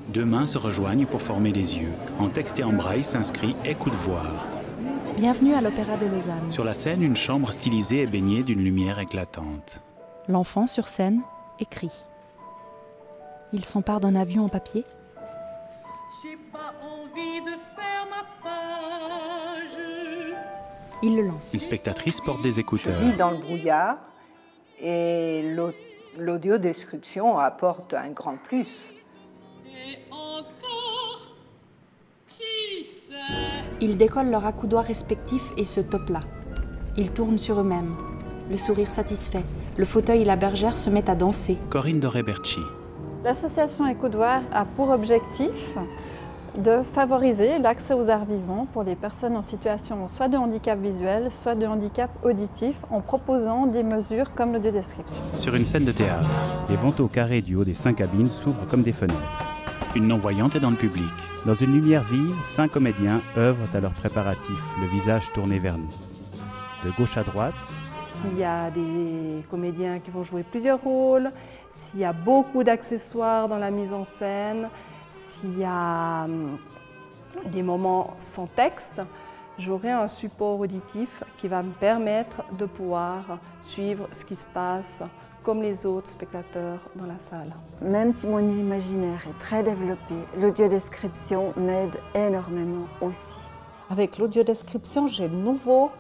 Deux mains se rejoignent pour former les yeux. En texte et en braille s'inscrit « Écoute voir ». Bienvenue à l'Opéra de Lausanne. Sur la scène, une chambre stylisée est baignée d'une lumière éclatante. L'enfant sur scène écrit. Il s'empare d'un avion en papier. J'ai pas envie de faire ma page. Il le lance. Une spectatrice porte des écouteurs. Je vis dans le brouillard et l'audiodescription apporte un grand plus. Et encore, qui sait? Ils décollent leurs accoudoirs respectifs et se topent là. Ils tournent sur eux-mêmes. Le sourire satisfait. Le fauteuil et la bergère se mettent à danser. Corinne Doré-Berchi. L'association Écoute-voir a pour objectif de favoriser l'accès aux arts vivants pour les personnes en situation soit de handicap visuel, soit de handicap auditif, en proposant des mesures comme l'audiodescription. Sur une scène de théâtre, les vantaux carrés du haut des 5 cabines s'ouvrent comme des fenêtres. une non-voyante est dans le public. Dans une lumière vive, 5 comédiens œuvrent à leurs préparatifs, le visage tourné vers nous. De gauche à droite, s'il y a des comédiens qui vont jouer plusieurs rôles, s'il y a beaucoup d'accessoires dans la mise en scène, s'il y a des moments sans texte, j'aurai un support auditif qui va me permettre de pouvoir suivre ce qui se passe comme les autres spectateurs dans la salle. Même si mon imaginaire est très développé, l'audiodescription m'aide énormément aussi. Avec l'audiodescription, j'ai de nouveau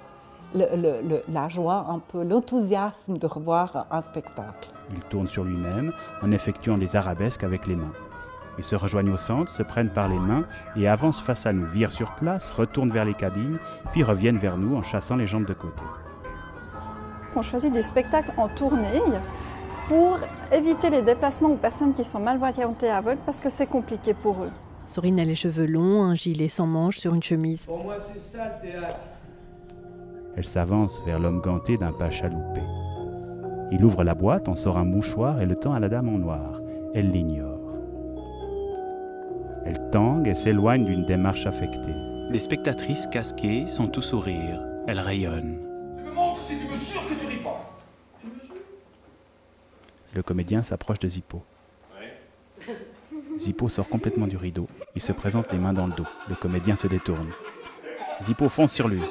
la joie, un peu l'enthousiasme de revoir un spectacle. il tourne sur lui-même en effectuant des arabesques avec les mains. Ils se rejoignent au centre, se prennent par les mains et avancent face à nous, virent sur place, retournent vers les cabines, puis reviennent vers nous en chassant les jambes de côté. On choisit des spectacles en tournée pour éviter les déplacements aux personnes qui sont malvoyantes et aveugles parce que c'est compliqué pour eux. Sorine a les cheveux longs, un gilet sans manches sur une chemise. Pour moi, c'est ça le théâtre. Elle s'avance vers l'homme ganté d'un pas chaloupé. Il ouvre la boîte, en sort un mouchoir et le tend à la dame en noir. Elle l'ignore. Elle tangue et s'éloigne d'une démarche affectée. Les spectatrices casquées sont tout sourire. Elles rayonnent. Tu me montres si tu me jures que tu ris pas. Tu me jures? Le comédien s'approche de Zippo. Ouais. Zippo sort complètement du rideau. Il se présente les mains dans le dos. Le comédien se détourne. Zippo fonce sur lui.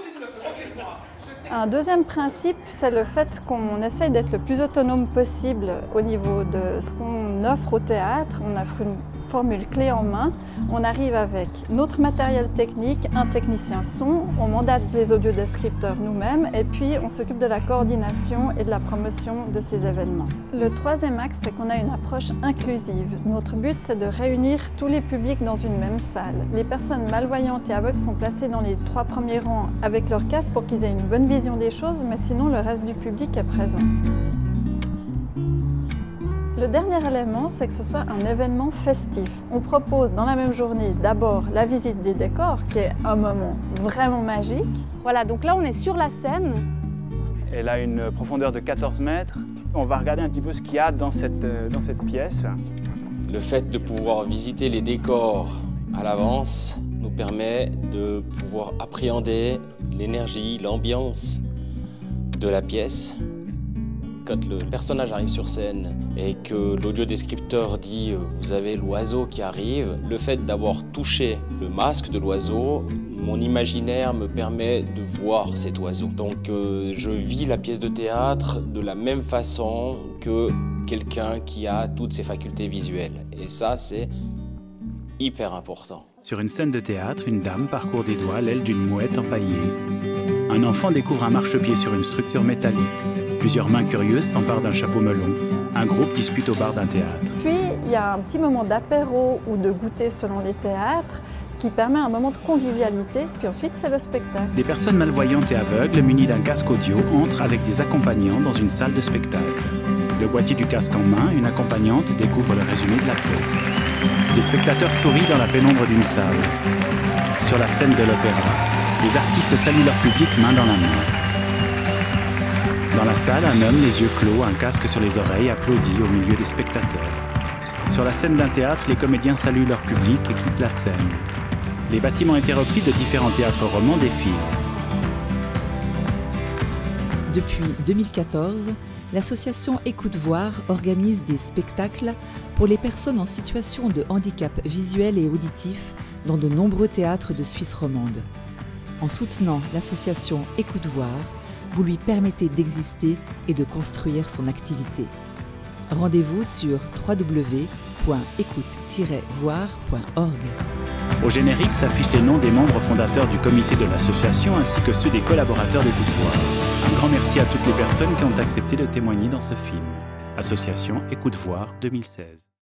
Un deuxième principe, c'est le fait qu'on essaye d'être le plus autonome possible au niveau de ce qu'on offre au théâtre. On offre une formule clé en main. On arrive avec notre matériel technique, un technicien son, on mandate les audiodescripteurs nous-mêmes et puis on s'occupe de la coordination et de la promotion de ces événements. Le troisième axe, c'est qu'on a une approche inclusive. Notre but, c'est de réunir tous les publics dans une même salle. Les personnes malvoyantes et aveugles sont placées dans les 3 premiers rangs avec leur casque pour qu'ils aient une bonne vision des choses, mais sinon le reste du public est présent. Le dernier élément, c'est que ce soit un événement festif. On propose dans la même journée d'abord la visite des décors, qui est un moment vraiment magique. Voilà, donc là on est sur la scène. Elle a une profondeur de 14 mètres. On va regarder un petit peu ce qu'il y a dans cette pièce. Le fait de pouvoir visiter les décors à l'avance nous permet de pouvoir appréhender l'énergie, l'ambiance de la pièce. Quand le personnage arrive sur scène et que l'audiodescripteur dit « vous avez l'oiseau qui arrive », le fait d'avoir touché le masque de l'oiseau, mon imaginaire me permet de voir cet oiseau. Donc je vis la pièce de théâtre de la même façon que quelqu'un qui a toutes ses facultés visuelles. Et ça, c'est hyper important. Sur une scène de théâtre, une dame parcourt des doigts l'aile d'une mouette empaillée. Un enfant découvre un marchepied sur une structure métallique. Plusieurs mains curieuses s'emparent d'un chapeau melon. Un groupe discute au bar d'un théâtre. Puis, il y a un petit moment d'apéro ou de goûter selon les théâtres qui permet un moment de convivialité. Puis ensuite, c'est le spectacle. Des personnes malvoyantes et aveugles, munies d'un casque audio, entrent avec des accompagnants dans une salle de spectacle. Le boîtier du casque en main, une accompagnante découvre le résumé de la pièce. Les spectateurs sourient dans la pénombre d'une salle. Sur la scène de l'opéra, les artistes saluent leur public main dans la main. Dans la salle, un homme, les yeux clos, un casque sur les oreilles, applaudit au milieu des spectateurs. Sur la scène d'un théâtre, les comédiens saluent leur public et quittent la scène. Les bâtiments hétéroclites de différents théâtres romans défilent. Depuis 2014, l'association Écoute-Voir organise des spectacles pour les personnes en situation de handicap visuel et auditif dans de nombreux théâtres de Suisse romande. En soutenant l'association Écoute-Voir, vous lui permettez d'exister et de construire son activité. Rendez-vous sur www.écoute-voir.org. Au générique s'affichent les noms des membres fondateurs du comité de l'association ainsi que ceux des collaborateurs d'Écoute-Voir. Un grand merci à toutes les personnes qui ont accepté de témoigner dans ce film. Association Écoute-Voir 2016.